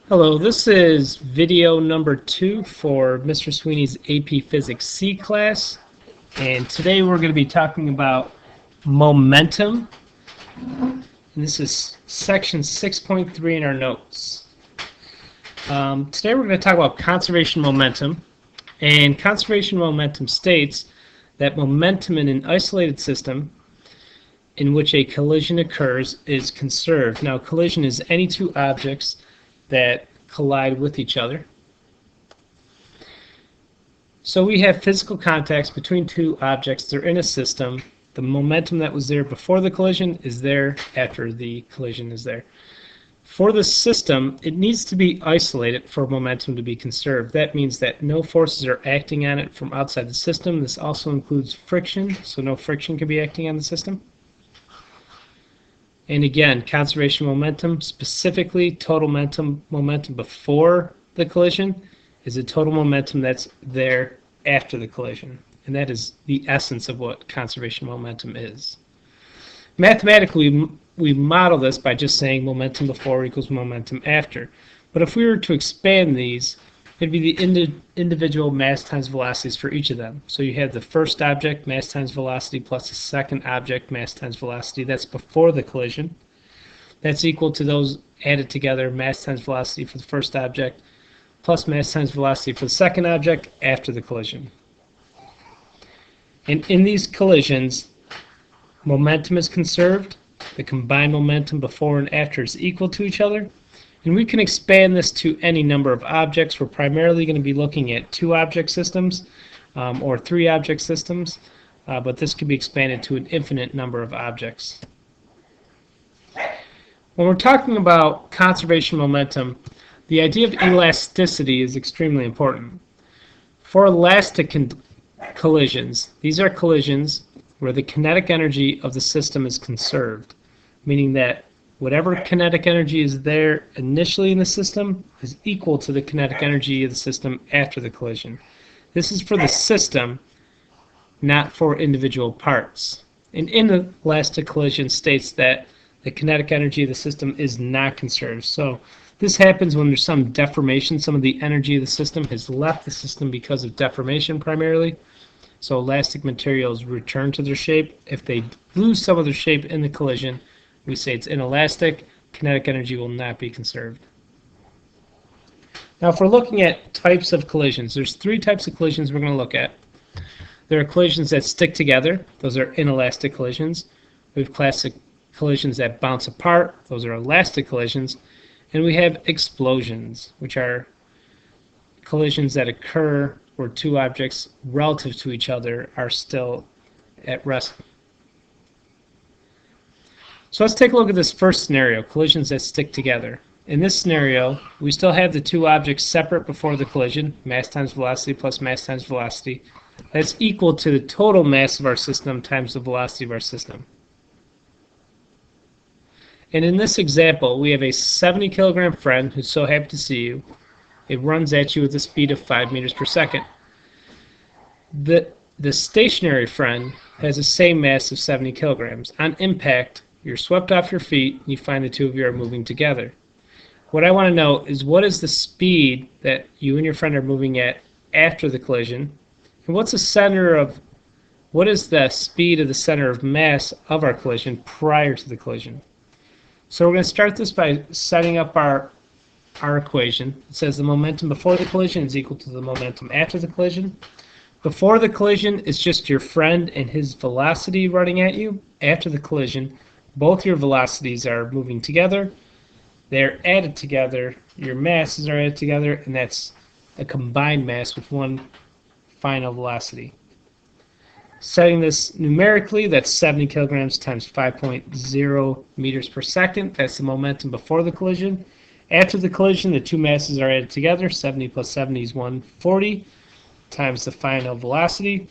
Hello, this is video number 2 for Mr. Sweeney's AP Physics C class, and today we're going to be talking about momentum, and this is section 6.3 in our notes. Today we're going to talk about conservation momentum, and conservation momentum states that momentum in an isolated system in which a collision occurs is conserved. Now, collision is any two objects that collide with each other. So we have physical contacts between two objects. They're in a system. The momentum that was there before the collision is there after the collision is there. For the system, it needs to be isolated for momentum to be conserved. That means that no forces are acting on it from outside the system. This also includes friction, so no friction can be acting on the system. And again, conservation momentum, specifically total momentum before the collision, is the total momentum that's there after the collision. And that is the essence of what conservation momentum is. Mathematically, we model this by just saying momentum before equals momentum after. But if we were to expand these, it'd be the individual mass times velocities for each of them. So you have the first object, mass times velocity, plus the second object, mass times velocity. That's before the collision. That's equal to those added together, mass times velocity for the first object, plus mass times velocity for the second object after the collision. And in these collisions, momentum is conserved. The combined momentum before and after is equal to each other. And we can expand this to any number of objects. We're primarily going to be looking at two object systems or three object systems, but this could be expanded to an infinite number of objects. When we're talking about conservation momentum, the idea of elasticity is extremely important. For elastic collisions, these are collisions where the kinetic energy of the system is conserved, meaning that whatever kinetic energy is there initially in the system is equal to the kinetic energy of the system after the collision. This is for the system, not for individual parts. An inelastic collision states that the kinetic energy of the system is not conserved. So this happens when there's some deformation. Some of the energy of the system has left the system because of deformation primarily. So elastic materials return to their shape. If they lose some of their shape in the collision, we say it's inelastic. Kinetic energy will not be conserved. Now, if we're looking at types of collisions, there's three types of collisions we're going to look at. There are collisions that stick together. Those are inelastic collisions. We have classic collisions that bounce apart. Those are elastic collisions. And we have explosions, which are collisions that occur where two objects relative to each other are still at rest. So let's take a look at this first scenario, collisions that stick together. In this scenario, we still have the two objects separate before the collision, mass times velocity plus mass times velocity. That's equal to the total mass of our system times the velocity of our system. And in this example, we have a 70 kilogram friend who's so happy to see you. It runs at you with a speed of 5 meters per second. The stationary friend has the same mass of 70 kilograms. On impact, you're swept off your feet, and you find the two of you are moving together. What I want to know is what is the speed that you and your friend are moving at after the collision, and what is the speed of the center of mass of our collision prior to the collision. So we're going to start this by setting up our equation. It says the momentum before the collision is equal to the momentum after the collision. Before the collision, it's just your friend and his velocity running at you. After the collision, both your velocities are moving together. They're added together. Your masses are added together, and that's a combined mass with one final velocity. Setting this numerically, that's 70 kilograms times 5.0 meters per second. That's the momentum before the collision. After the collision, the two masses are added together. 70 plus 70 is 140 times the final velocity.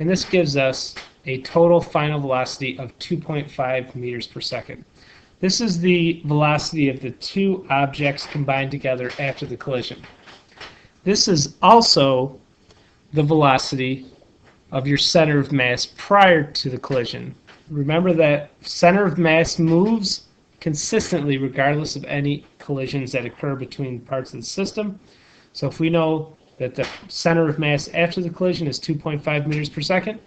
And this gives us a total final velocity of 2.5 meters per second. This is the velocity of the two objects combined together after the collision. This is also the velocity of your center of mass prior to the collision. Remember that center of mass moves consistently regardless of any collisions that occur between parts of the system. So if we know that the center of mass after the collision is 2.5 meters per second,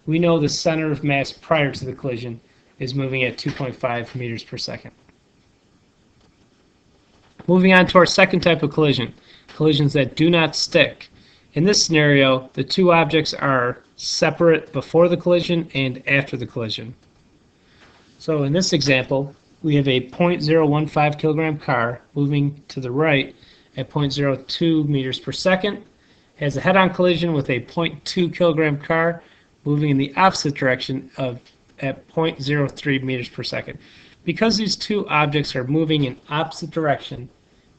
we know the center of mass prior to the collision is moving at 2.5 meters per second. Moving on to our second type of collision, collisions that do not stick. In this scenario, the two objects are separate before the collision and after the collision. So in this example, we have a 0.015 kilogram car moving to the right at 0.02 meters per second, has a head-on collision with a 0.2 kilogram car moving in the opposite direction at 0.03 meters per second. Because these two objects are moving in opposite direction,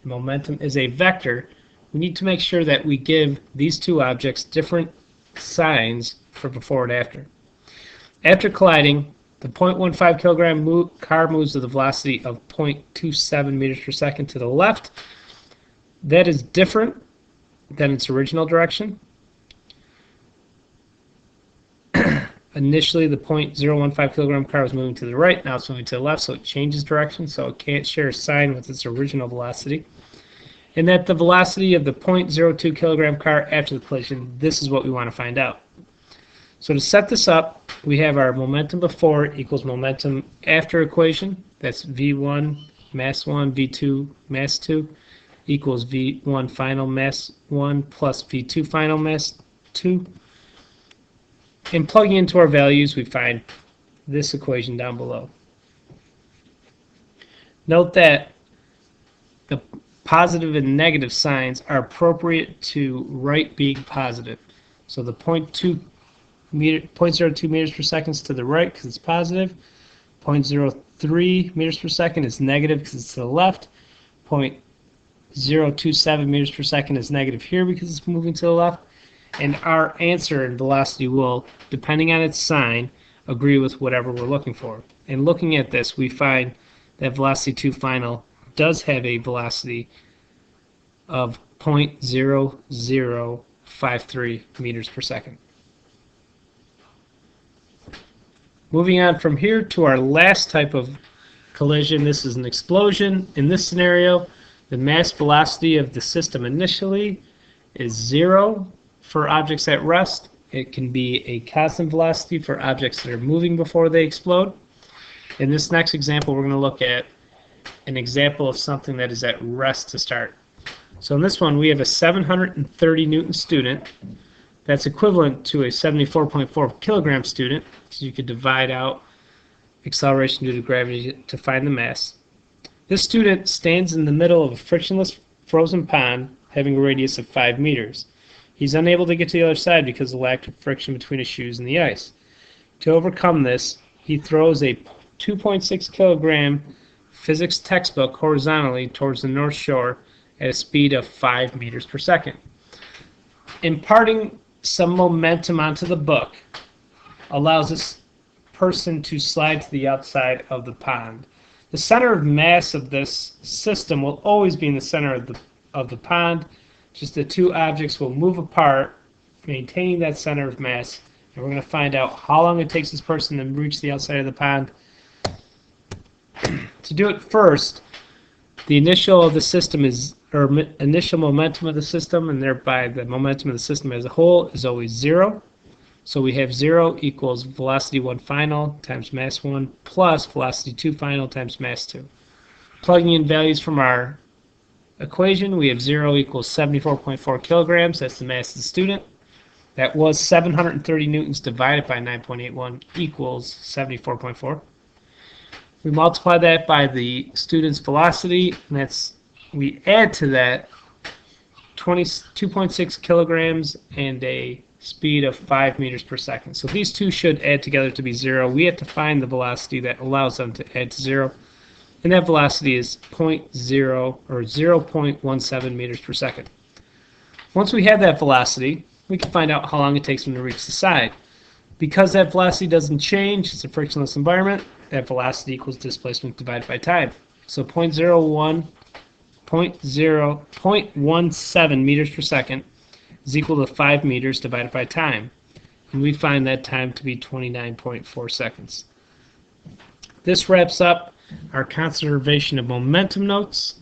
momentum is a vector, we need to make sure that we give these two objects different signs for before and after. After colliding, the 0.15 kilogram car moves with a velocity of 0.27 meters per second to the left. That is different than its original direction. Initially, the 0.015 kilogram car was moving to the right, now it's moving to the left, so it changes direction, so it can't share a sign with its original velocity. And that the velocity of the 0.02 kilogram car after the collision, this is what we want to find out. So to set this up, we have our momentum before equals momentum after equation. That's V1 mass 1, V2 mass 2 equals V1 final mass 1 plus V2 final mass 2. And plugging into our values, we find this equation down below. Note that the positive and negative signs are appropriate to right being positive. So the 0.02 meters per second is to the right because it's positive. 0.03 meters per second is negative because it's to the left. 0.027 meters per second is negative here because it's moving to the left. And our answer and velocity will, depending on its sign, agree with whatever we're looking for. And looking at this, we find that velocity 2 final does have a velocity of 0.0053 meters per second. Moving on from here to our last type of collision, this is an explosion. In this scenario, the mass velocity of the system initially is 0 for objects at rest. It can be a constant velocity for objects that are moving before they explode. In this next example, we're going to look at an example of something that is at rest to start. So in this one, we have a 730 Newton student. That's equivalent to a 74.4 kilogram student, because you could divide out acceleration due to gravity to find the mass. This student stands in the middle of a frictionless frozen pond having a radius of 5 meters. He's unable to get to the other side because of the lack of friction between his shoes and the ice. To overcome this, he throws a 2.6 kilogram physics textbook horizontally towards the north shore at a speed of 5 meters per second. Imparting some momentum onto the book allows this person to slide to the outside of the pond. The center of mass of this system will always be in the center of the pond. Just the two objects will move apart, maintaining that center of mass. And we're going to find out how long it takes this person to reach the outside of the pond. To do it first, the initial of the system is, or initial momentum of the system, and thereby the momentum of the system as a whole, is always 0. So we have 0 equals velocity 1 final times mass 1 plus velocity 2 final times mass 2. Plugging in values from our equation, we have 0 equals 74.4 kilograms. That's the mass of the student. That was 730 newtons divided by 9.81 equals 74.4. We multiply that by the student's velocity, and we add to that 2.6 kilograms and a speed of 5 meters per second. So these two should add together to be 0. We have to find the velocity that allows them to add to 0. And that velocity is 0.17 meters per second. Once we have that velocity, we can find out how long it takes them to reach the side. Because that velocity doesn't change, it's a frictionless environment, that velocity equals displacement divided by time. So 0.17 meters per second is equal to 5 meters divided by time. And we find that time to be 29.4 seconds. This wraps up our conservation of momentum notes,